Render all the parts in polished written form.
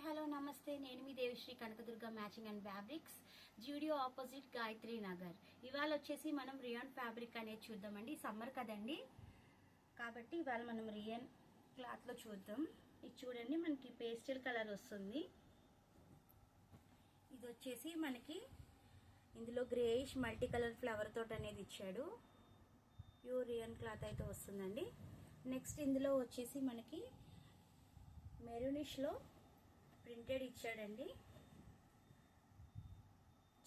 Hello నమస్తే. నేను మీ Devisri Kanakadurga matching and fabrics, Zudio opposite Gayatri Nagar. ఇవాళ వచ్చేసి మనం రియాన్ ఫ్యాబ్రిక్ అనేది చూద్దామండి. సమ్మర్ కదండి, కాబట్టి ఇవాళ మనం రియాన్ క్లాత్లో చూద్దాం. ఇది చూడండి, మనకి పేస్టల్ కలర్ వస్తుంది. ఇది వచ్చేసి మనకి ఇందులో గ్రేయిష్ మల్టీ కలర్ ఫ్లవర్ తోటి అనేది ఇచ్చాడు. ప్యూర్ రియాన్ క్లాత్ అయితే వస్తుందండి. నెక్స్ట్ ఇందులో వచ్చేసి మనకి మెరూనిష్లో ప్రింటెడ్ ఇచ్చాడండి.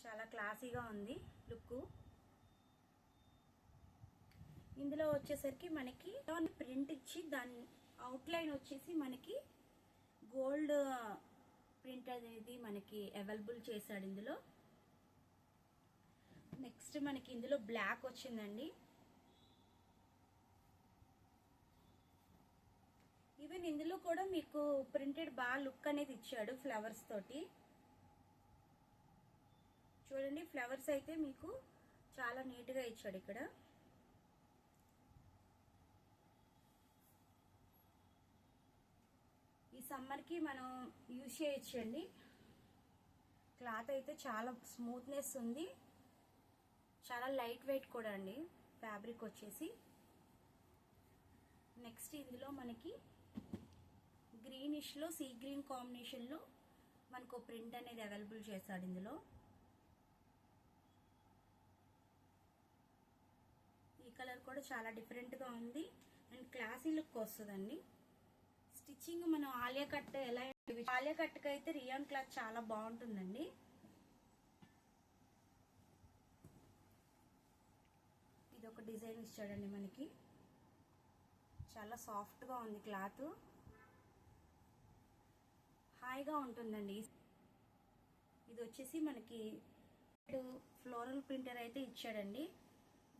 చాలా క్లాసీగా ఉంది లుక్. ఇందులో వచ్చేసరికి మనకి ప్రింట్ ఇచ్చి దాని అవుట్లైన్ వచ్చేసి మనకి గోల్డ్ ప్రింట్ అనేది మనకి అవైలబుల్ చేశాడు ఇందులో. నెక్స్ట్ మనకి ఇందులో బ్లాక్ వచ్చిందండి. ఈవెన్ ఇందులో కూడా మీకు ప్రింటెడ్ బాగా లుక్ అనేది ఇచ్చాడు ఫ్లవర్స్ తోటి. చూడండి, ఫ్లవర్స్ అయితే మీకు చాలా నీట్గా ఇచ్చాడు ఇక్కడ. ఈ సమ్మర్కి మనం యూజ్ చేయొచ్చండి. క్లాత్ అయితే చాలా స్మూత్నెస్ ఉంది, చాలా లైట్ వెయిట్ కూడా అండి ఫ్యాబ్రిక్ వచ్చేసి. నెక్స్ట్ ఇందులో మనకి గ్రీనిష్లో సీ గ్రీన్ కాంబినేషన్లో మనకు ప్రింట్ అనేది అవైలబుల్ చేశాడు ఇందులో. ఈ కలర్ కూడా చాలా డిఫరెంట్గా ఉంది అండ్ క్లాసీ లుక్ వస్తుందండి. స్టిచ్చింగ్ మనం ఆలియా కట్ ఎలా, ఆలియా కట్కి అయితే రియాన్ క్లాత్ చాలా బాగుంటుందండి. ఇది ఒక డిజైన్ ఇచ్చాడండి మనకి. చాలా సాఫ్ట్గా ఉంది క్లాత్, హాయిగా ఉంటుందండి. ఇది వచ్చేసి మనకి ఫ్లోరల్ ప్రింటర్ అయితే ఇచ్చాడండి.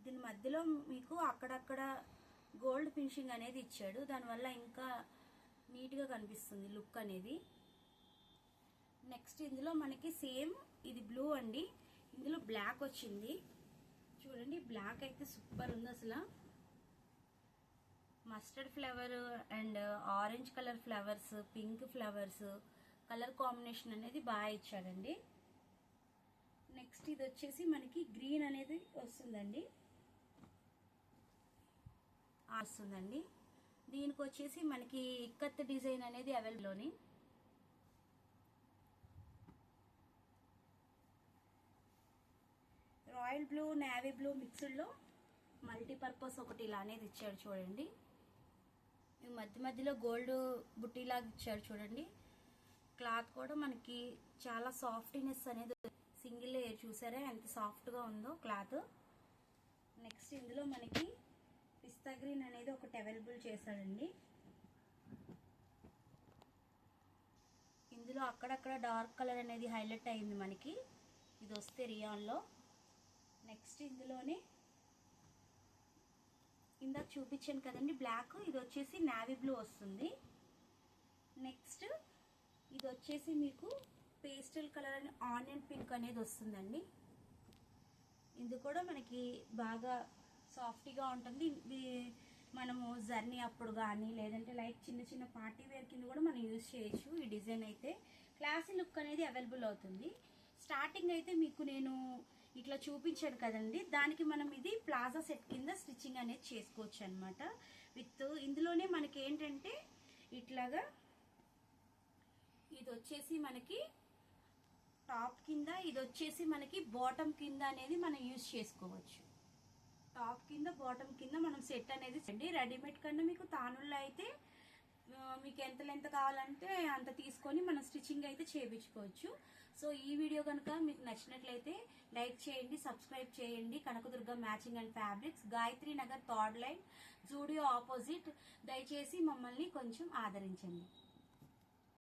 దీని మధ్యలో మీకు అక్కడక్కడ గోల్డ్ ఫినిషింగ్ అనేది ఇచ్చాడు. దానివల్ల ఇంకా నీట్గా కనిపిస్తుంది లుక్ అనేది. నెక్స్ట్ ఇందులో మనకి సేమ్ ఇది బ్లూ అండి, ఇందులో బ్లాక్ వచ్చింది. చూడండి, బ్లాక్ అయితే సూపర్ ఉంది అసలు. Mustard flower and orange colour flowers, pink flowers colour combination అనేది బాగా ఇచ్చాడండి. నెక్స్ట్ ఇది వచ్చేసి మనకి గ్రీన్ అనేది వస్తుందండి. దీనికి వచ్చేసి మనకి ఇక్కత్ డిజైన్ అనేది అవైలబుల్లోని. రాయల్ బ్లూ, నేవీ బ్లూ మిక్స్డ్లో మల్టీపర్పస్ ఒకటి ఇలా అనేది ఇచ్చాడు చూడండి. మధ్య మధ్యలో గోల్డ్ బుట్టీలాగా ఇచ్చాడు చూడండి. క్లాత్ కూడా మనకి చాలా సాఫ్ట్నెస్ అనేది, సింగిల్ లేయర్ చూసారా ఎంత సాఫ్ట్గా ఉందో క్లాత్. నెక్స్ట్ ఇందులో మనకి పిస్తా గ్రీన్ అనేది ఒకటి అవైలబుల్ చేశాడండి. ఇందులో అక్కడక్కడ డార్క్ కలర్ అనేది హైలైట్ అయింది మనకి, ఇది వస్తే రియాన్లో. నెక్స్ట్ ఇందులోనే ఇందాక చూపించాను కదండి బ్లాక్, ఇది వచ్చేసి నేవీ బ్లూ వస్తుంది. నెక్స్ట్ ఇది వచ్చేసి మీకు పేస్టల్ కలర్ అని ఆనియన్ పింక్ అనేది వస్తుందండి. ఇది కూడా మనకి బాగా సాఫ్ట్గా ఉంటుంది. ఇది మనము జర్నీ అప్పుడు కానీ లేదంటే లైక్ చిన్న చిన్న పార్టీ వేర్ కింద కూడా మనం యూజ్ చేయొచ్చు. ఈ డిజైన్ అయితే క్లాసీ లుక్ అనేది అవైలబుల్ అవుతుంది. స్టార్టింగ్ అయితే మీకు నేను ఇట్లా చూపించాను కదండి, దానికి మనం ఇది ప్లాజా సెట్ కింద స్టిచ్చింగ్ అనేది చేసుకోవచ్చు అనమాట. విత్ ఇందులోనే మనకి ఏంటంటే ఇట్లాగా ఇది వచ్చేసి మనకి టాప్ కింద, ఇది వచ్చేసి మనకి బాటమ్ కింద అనేది మనం యూజ్ చేసుకోవచ్చు. టాప్ కింద బాటమ్ కింద మనం సెట్ అనేది రెడీమేడ్ కన్నా మీకు తానుల్లో అయితే మీకు ఎంత లెంత్ కావాలంటే అంత తీసుకొని మనం స్టిచ్చింగ్ అయితే చేయించుకోవచ్చు. సో ఈ వీడియో కనుక మీకు నచ్చినట్లయితే లైక్ చేయండి, సబ్స్క్రైబ్ చేయండి. Kanakadurga matching and fabrics, Gayatri Nagar, third line, Zudio opposite. దయచేసి మమ్మల్ని కొంచెం ఆదరించండి.